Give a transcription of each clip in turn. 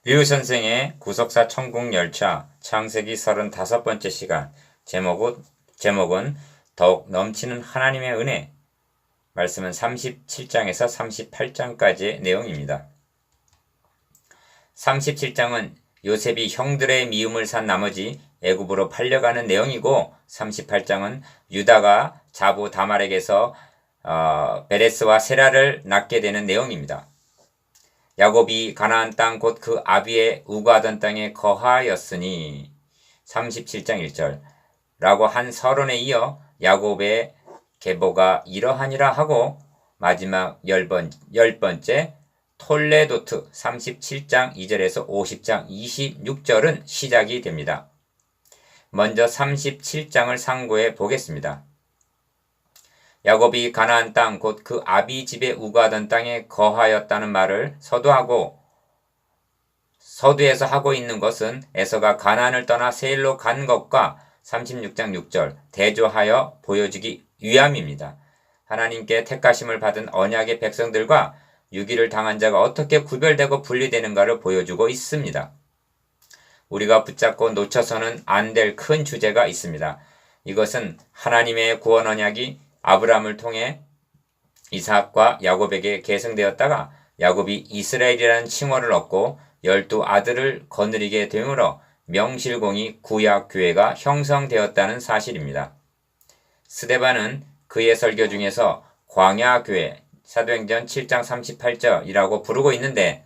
류 선생의 구속사 천국열차 창세기 35번째 시간 제목은 더욱 넘치는 하나님의 은혜. 말씀은 37장에서 38장까지의 내용입니다. 37장은 요셉이 형들의 미움을 산 나머지 애굽으로 팔려가는 내용이고, 38장은 유다가 자부 다말에게서 베레스와 세라를 낳게 되는 내용입니다. 야곱이 가나안 땅 곧 그 아비의 우거하던 땅에 거하였으니 37장 1절 라고 한 서론에 이어 야곱의 계보가 이러하니라 하고, 마지막 10번째 톨레도트 37장 2절에서 50장 26절은 시작이 됩니다. 먼저 37장을 상고해 보겠습니다. 야곱이 가나안 땅 곧 그 아비 집에 우거하던 땅에 거하였다는 말을 서두에서 하고 있는 것은 에서가 가나안을 떠나 세일로 간 것과 36장 6절 대조하여 보여주기 위함입니다. 하나님께 택하심을 받은 언약의 백성들과 유기를 당한 자가 어떻게 구별되고 분리되는가를 보여주고 있습니다. 우리가 붙잡고 놓쳐서는 안 될 큰 주제가 있습니다. 이것은 하나님의 구원 언약이 아브라함을 통해 이삭과 야곱에게 계승되었다가 야곱이 이스라엘이라는 칭호를 얻고 12아들을 거느리게 되므로 명실공히 구약교회가 형성되었다는 사실입니다. 스데반은 그의 설교 중에서 광야교회, 사도행전 7장 38절이라고 부르고 있는데,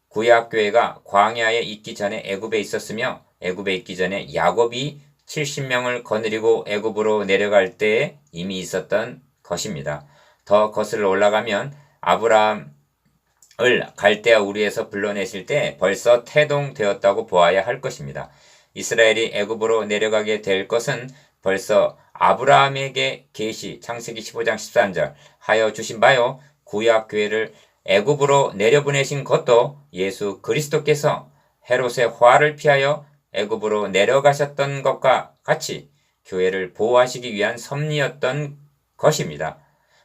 구약교회가 광야에 있기 전에 애굽에 있었으며 애굽에 있기 전에 야곱이 70명을 거느리고 애굽으로 내려갈 때에 이미 있었던 것입니다. 더 거슬러 올라가면 아브라함을 갈대아 우르에서 불러내실 때 벌써 태동되었다고 보아야 할 것입니다. 이스라엘이 애굽으로 내려가게 될 것은 벌써 아브라함에게 계시 창세기 15장 13절 하여 주신 바요, 구약교회를 애굽으로 내려보내신 것도 예수 그리스도께서 헤롯의 화를 피하여 애굽으로 내려가셨던 것과 같이 교회를 보호하시기 위한 섭리였던 것입니다.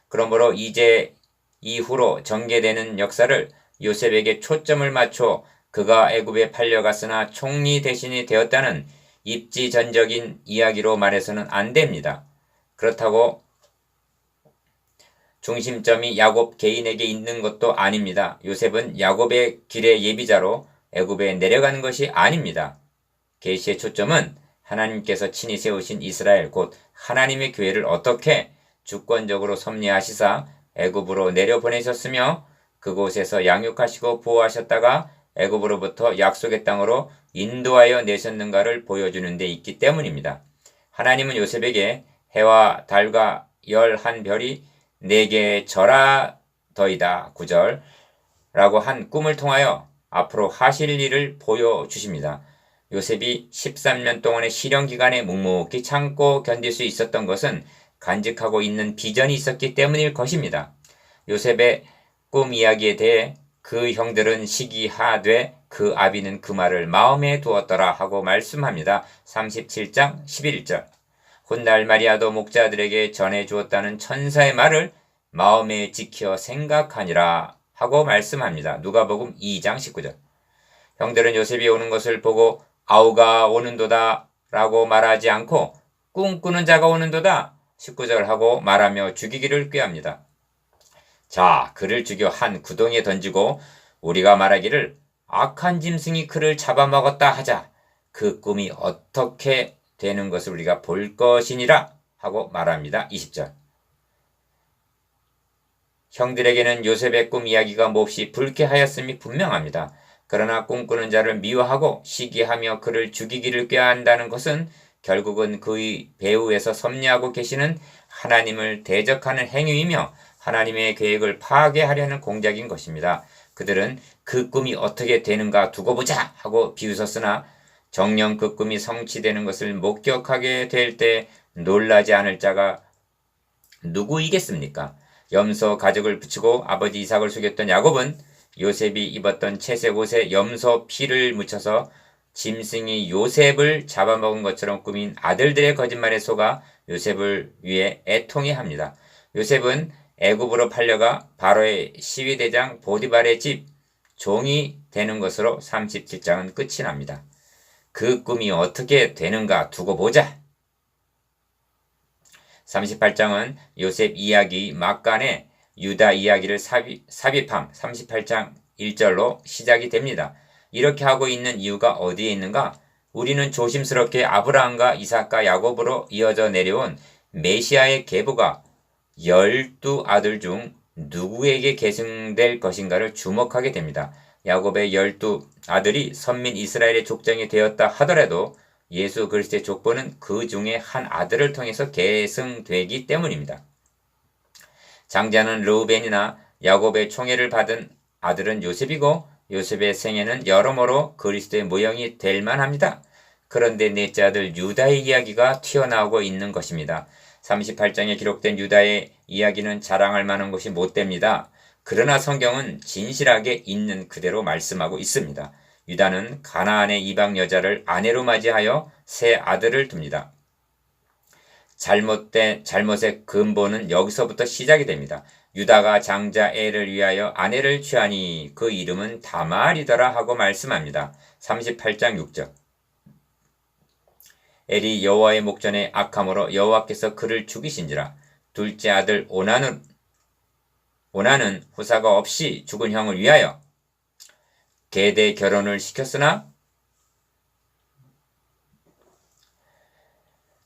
그러므로 이제 이후로 전개되는 역사를 요셉에게 초점을 맞춰 그가 애굽에 팔려갔으나 총리 대신이 되었다는 입지전적인 이야기로 말해서는 안 됩니다. 그렇다고 중심점이 야곱 개인에게 있는 것도 아닙니다. 요셉은 야곱의 길의 예비자로 애굽에 내려가는 것이 아닙니다. 계시의 초점은 하나님께서 친히 세우신 이스라엘 곧 하나님의 교회를 어떻게 주권적으로 섭리하시사 애굽으로 내려보내셨으며 그곳에서 양육하시고 보호하셨다가 애굽으로부터 약속의 땅으로 인도하여 내셨는가를 보여주는 데 있기 때문입니다. 하나님은 요셉에게 해와 달과 11별이 내게 절하더이다 9절 라고 한 꿈을 통하여 앞으로 하실 일을 보여주십니다. 요셉이 13년 동안의 실형 기간에 묵묵히 참고 견딜 수 있었던 것은 간직하고 있는 비전이 있었기 때문일 것입니다. 요셉의 꿈 이야기에 대해 그 형들은 시기하되 그 아비는 그 말을 마음에 두었더라 하고 말씀합니다. 37장 11절 훗날 마리아도 목자들에게 전해주었다는 천사의 말을 마음에 지켜 생각하니라 하고 말씀합니다. 누가복음 2장 19절 형들은 요셉이 오는 것을 보고 아우가 오는도다 라고 말하지 않고 꿈꾸는 자가 오는도다 19절 하고 말하며 죽이기를 꾀합니다. 자, 그를 죽여 한 구덩이에 던지고 우리가 말하기를 악한 짐승이 그를 잡아먹었다 하자. 그 꿈이 어떻게 되는 것을 우리가 볼 것이니라 하고 말합니다. 20절 형들에게는 요셉의 꿈 이야기가 몹시 불쾌하였음이 분명합니다. 그러나 꿈꾸는 자를 미워하고 시기하며 그를 죽이기를 꾀한다는 것은 결국은 그의 배후에서 섭리하고 계시는 하나님을 대적하는 행위이며 하나님의 계획을 파괴하려는 공작인 것입니다. 그들은 그 꿈이 어떻게 되는가 두고 보자 하고 비웃었으나 정녕 그 꿈이 성취되는 것을 목격하게 될 때 놀라지 않을 자가 누구이겠습니까? 염소 가죽을 붙이고 아버지 이삭을 속였던 야곱은 요셉이 입었던 채색 옷에 염소 피를 묻혀서 짐승이 요셉을 잡아먹은 것처럼 꾸민 아들들의 거짓말에 속아 요셉을 위해 애통해합니다. 요셉은 애굽으로 팔려가 바로의 시위대장 보디발의 집 종이 되는 것으로 37장은 끝이 납니다. 그 꿈이 어떻게 되는가 두고 보자. 38장은 요셉 이야기 막간에 유다 이야기를 삽입함 38장 1절로 시작이 됩니다. 이렇게 하고 있는 이유가 어디에 있는가? 우리는 조심스럽게 아브라함과 이삭과 야곱으로 이어져 내려온 메시아의 계보가 12아들 중 누구에게 계승될 것인가를 주목하게 됩니다. 야곱의 12아들이 선민 이스라엘의 족장이 되었다 하더라도 예수 그리스도의 족보는 그 중에 한 아들을 통해서 계승되기 때문입니다. 장자는 르우벤이나 야곱의 총애를 받은 아들은 요셉이고 요셉의 생애는 여러모로 그리스도의 모형이 될 만합니다. 그런데 넷째 아들 유다의 이야기가 튀어나오고 있는 것입니다. 38장에 기록된 유다의 이야기는 자랑할 만한 것이 못 됩니다. 그러나 성경은 진실하게 있는 그대로 말씀하고 있습니다. 유다는 가나안의 이방 여자를 아내로 맞이하여 세 아들을 둡니다. 잘못의 근본은 여기서부터 시작이 됩니다. 유다가 장자 엘을 위하여 아내를 취하니 그 이름은 다말이더라 하고 말씀합니다. 38장 6절. 엘이 여호와의 목전에 악함으로 여호와께서 그를 죽이신지라. 둘째 아들 오나는 후사가 없이 죽은 형을 위하여 계대 결혼을 시켰으나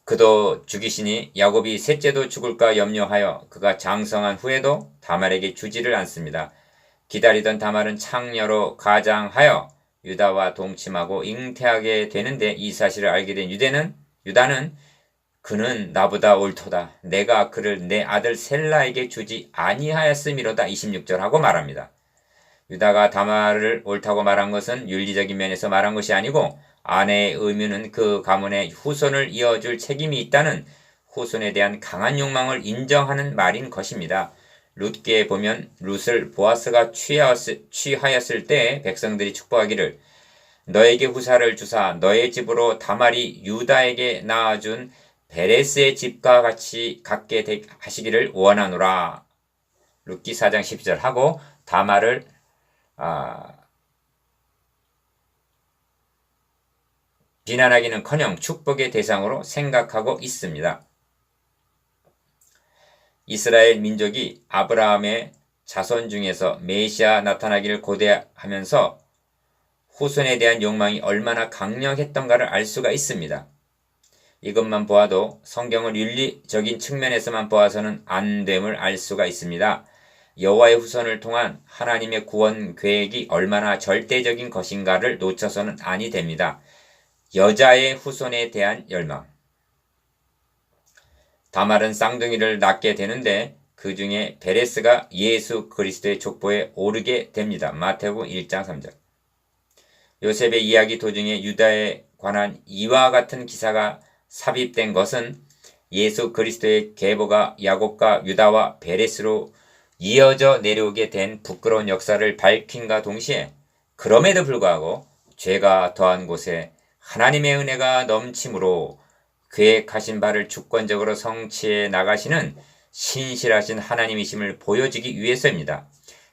그도 죽이시니 야곱이 셋째도 죽을까 염려하여 그가 장성한 후에도 다말에게 주지를 않습니다. 기다리던 다말은 창녀로 가장하여 유다와 동침하고 잉태하게 되는데 이 사실을 알게 된 유다는 그는 나보다 옳도다. 내가 그를 내 아들 셀라에게 주지 아니하였음이로다. 26절 하고 말합니다. 유다가 다말을 옳다고 말한 것은 윤리적인 면에서 말한 것이 아니고 아내의 의무는 그 가문의 후손을 이어줄 책임이 있다는 후손에 대한 강한 욕망을 인정하는 말인 것입니다. 룻기에 보면 룻을 보아스가 취하였을 때 백성들이 축복하기를 너에게 후사를 주사 너의 집으로 다말이 유다에게 낳아준 베레스의 집과 같이 갖게 하시기를 원하노라. 룻기 4장 12절 하고 다말을 비난하기는커녕 축복의 대상으로 생각하고 있습니다. 이스라엘 민족이 아브라함의 자손 중에서 메시아 나타나기를 고대하면서 후손에 대한 욕망이 얼마나 강력했던가를 알 수가 있습니다. 이것만 보아도 성경을 윤리적인 측면에서만 보아서는 안 됨을 알 수가 있습니다. 여호와의 후손을 통한 하나님의 구원 계획이 얼마나 절대적인 것인가를 놓쳐서는 아니 됩니다. 여자의 후손에 대한 열망. 다말은 쌍둥이를 낳게 되는데 그 중에 베레스가 예수 그리스도의 족보에 오르게 됩니다. 마태복음 1장 3절. 요셉의 이야기 도중에 유다에 관한 이와 같은 기사가 삽입된 것은 예수 그리스도의 계보가 야곱과 유다와 베레스로 이어져 내려오게 된 부끄러운 역사를 밝힌과 동시에 그럼에도 불구하고 죄가 더한 곳에 하나님의 은혜가 넘침으로 계획하신 바를 주권적으로 성취해 나가시는 신실하신 하나님이심을 보여주기 위해서입니다.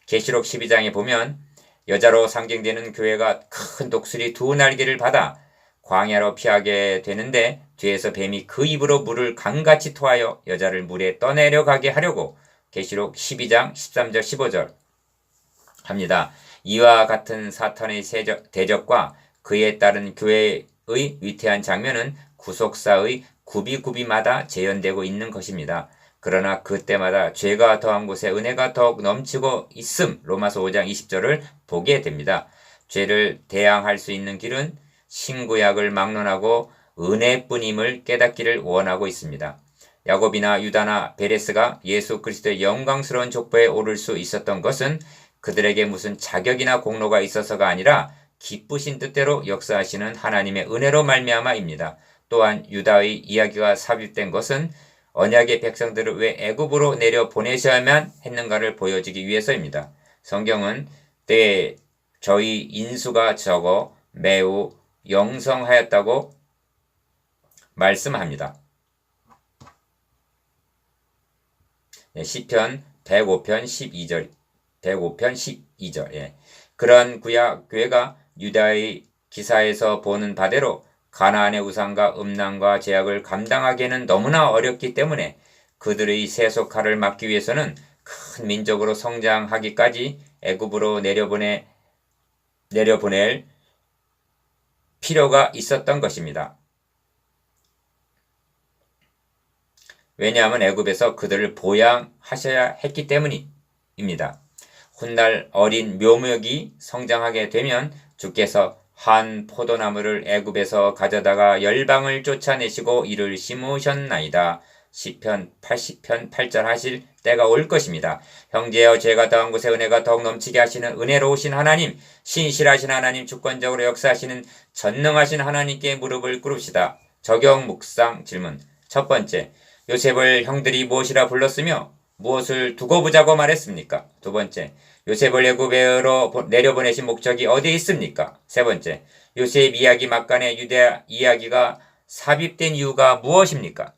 계시록 12장에 보면 여자로 상징되는 교회가 큰 독수리 두 날개를 받아 광야로 피하게 되는데 뒤에서 뱀이 그 입으로 물을 강같이 토하여 여자를 물에 떠내려가게 하려고 계시록 12장 13절 15절 합니다. 이와 같은 사탄의 대적과 그에 따른 교회의 위태한 장면은 구속사의 구비마다 재현되고 있는 것입니다. 그러나 그때마다 죄가 더한 곳에 은혜가 더욱 넘치고 있음 로마서 5장 20절을 보게 됩니다. 죄를 대항할 수 있는 길은 신구약을 막론하고 은혜뿐임을 깨닫기를 원하고 있습니다. 야곱이나 유다나 베레스가 예수 그리스도의 영광스러운 족보에 오를 수 있었던 것은 그들에게 무슨 자격이나 공로가 있어서가 아니라 기쁘신 뜻대로 역사하시는 하나님의 은혜로 말미암아입니다. 또한 유다의 이야기가 삽입된 것은 언약의 백성들을 왜 애굽으로 내려 보내셔야만 했는가를 보여주기 위해서입니다. 성경은 때에 저희 인수가 적어 매우 영성하였다고 말씀합니다. 시편 105편 12절. 예. 그러한 구약 교회가 유다의 기사에서 보는 바대로 가나안의 우상과 음란과 제약을 감당하기에는 너무나 어렵기 때문에 그들의 세속화를 막기 위해서는 큰 민족으로 성장하기까지 애굽으로 내려보낼 필요가 있었던 것입니다. 왜냐하면 애굽에서 그들을 보양하셔야 했기 때문입니다. 훗날 어린 묘목이 성장하게 되면 주께서 한 포도나무를 애굽에서 가져다가 열방을 쫓아내시고 이를 심으셨나이다. 시편 80편 8절 하실 때가 올 것입니다. 형제여, 죄가 더한 곳에 은혜가 더욱 넘치게 하시는 은혜로우신 하나님, 신실하신 하나님, 주권적으로 역사하시는 전능하신 하나님께 무릎을 꿇읍시다. 적용 묵상 질문. 첫 번째, 요셉을 형들이 무엇이라 불렀으며 무엇을 두고 보자고 말했습니까? 두 번째, 요셉을 애굽으로 내려보내신 목적이 어디에 있습니까? 세 번째, 요셉 이야기 막간에 유대 이야기가 삽입된 이유가 무엇입니까?